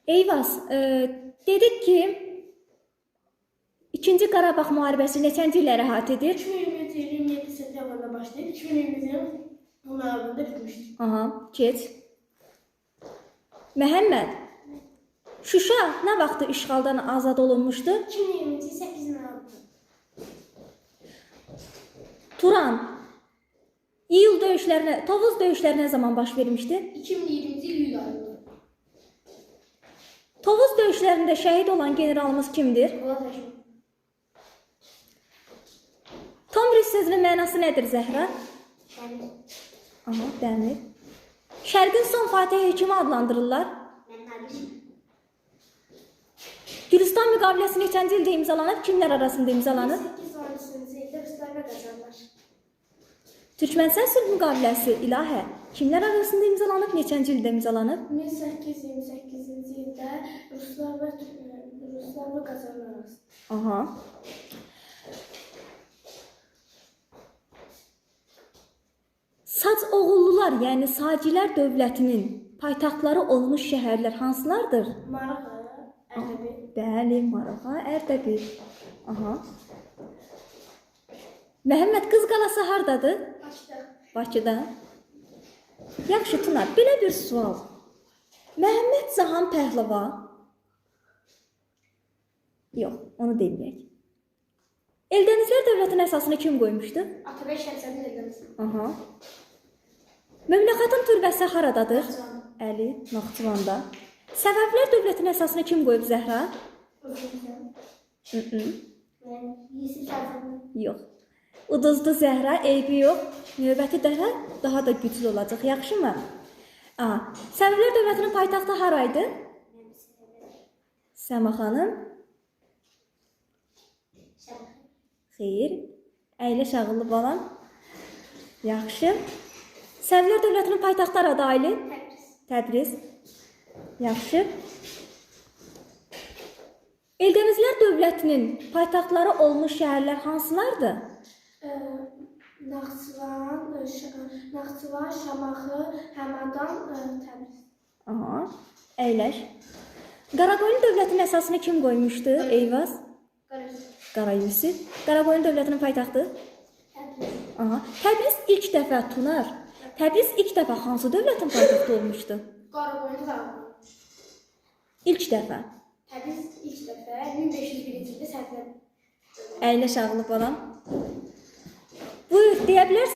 Eyvaz, dedik ki, İkinci Qarabağ müharibəsi neçənci illəri əhatə edir? 2020 ilin 27 sentyabrında başlayıb, 2020 ilin noyabrında bitmişdir. Aha, keç. Məhəmməd, Şuşa nə vaxtı işğaldan azad olunmuşdu? 2020 8 noyabrında. Turan, Tovuz döyüşləri nə zaman baş vermişdi? 2020 il iyul ayında. Tovuz döyüşlərində şəhid olan generalımız kimdir? Polat Həşimov. Tomris sözünün mənası nədir Zəhra? Şəmil. Aha, dəmir. Şərqin son fatihi kimi adlandırırlar? Mənnəli. Gülüstan müqaviləsi neçənci ildə imzalanıb? Kimlər arasında imzalanıb? 18-12 ildə Ruslarla qazanlar. Türkmənistan sülh müqaviləsi ilahə kimlər arasında imzalanıb? Neçənci ildə imzalanıb? 1828-ci ildə Ruslarla qazanlar arasında. Aha. Sac oğullular, yəni Sacilər dövlətinin paytaxtları olmuş şəhərlər hansılardır? Marağa, Ərdəbil. Bəli, Marağa, Ərdəbil. Aha. Məhəmməd, Qız qalası hardadır? Bakıda. Bakıda. Yaxşı Tunar, belə bir sual. Məhəmməd Cahan Pəhləvan. Yox, onu deməyək. Eldənizlər dövlətinin əsasını kim qoymuşdu? Atabey Şəmsəddin Eldəniz. Aha. Məmləkatın türbəsi haradadır? Naxçıvan. Əli, Naxçıvanda. Səfəvilər dövlətinin əsasını kim qoyub Zəhra? Yusif Səltanət. Yox. Uduzdu Zəhra, eybi yox. Növbəti dəfə daha da güclü olacaq, yaxşımı? Səfəvilər dövlətinin paytaxtı haraydı? Səma xanım. Xeyr. Əyləş ağıllı balam. Yaxşı. Səfəvilər dövlətinin paytaxtı harada Aylin? Təbriz. Yaxşı. Eldənizlər dövlətinin paytaxtları olmuş şəhərlər hansılardır? Naxçıvan, Şamaxı, Həmədan, Təbriz. Aha, əyləş. Qaraqoyun dövlətinin əsasını kim qoymuşdu? Eyvaz? Qarayüsüf. Qaraqoyun dövlətinin paytaxtı? Təbriz. Aha. Təbriz ilk dəfə Tunar. Təbriz ilk dəfə hansı dövlətin paytaxtı olmuşdu? Qaraqoyun dağlı. İlk dəfə. Təbriz ilk dəfə 1501-ci ildə sərhəd. Əyləş ağlı balam. Buyur, deyə bilərsən.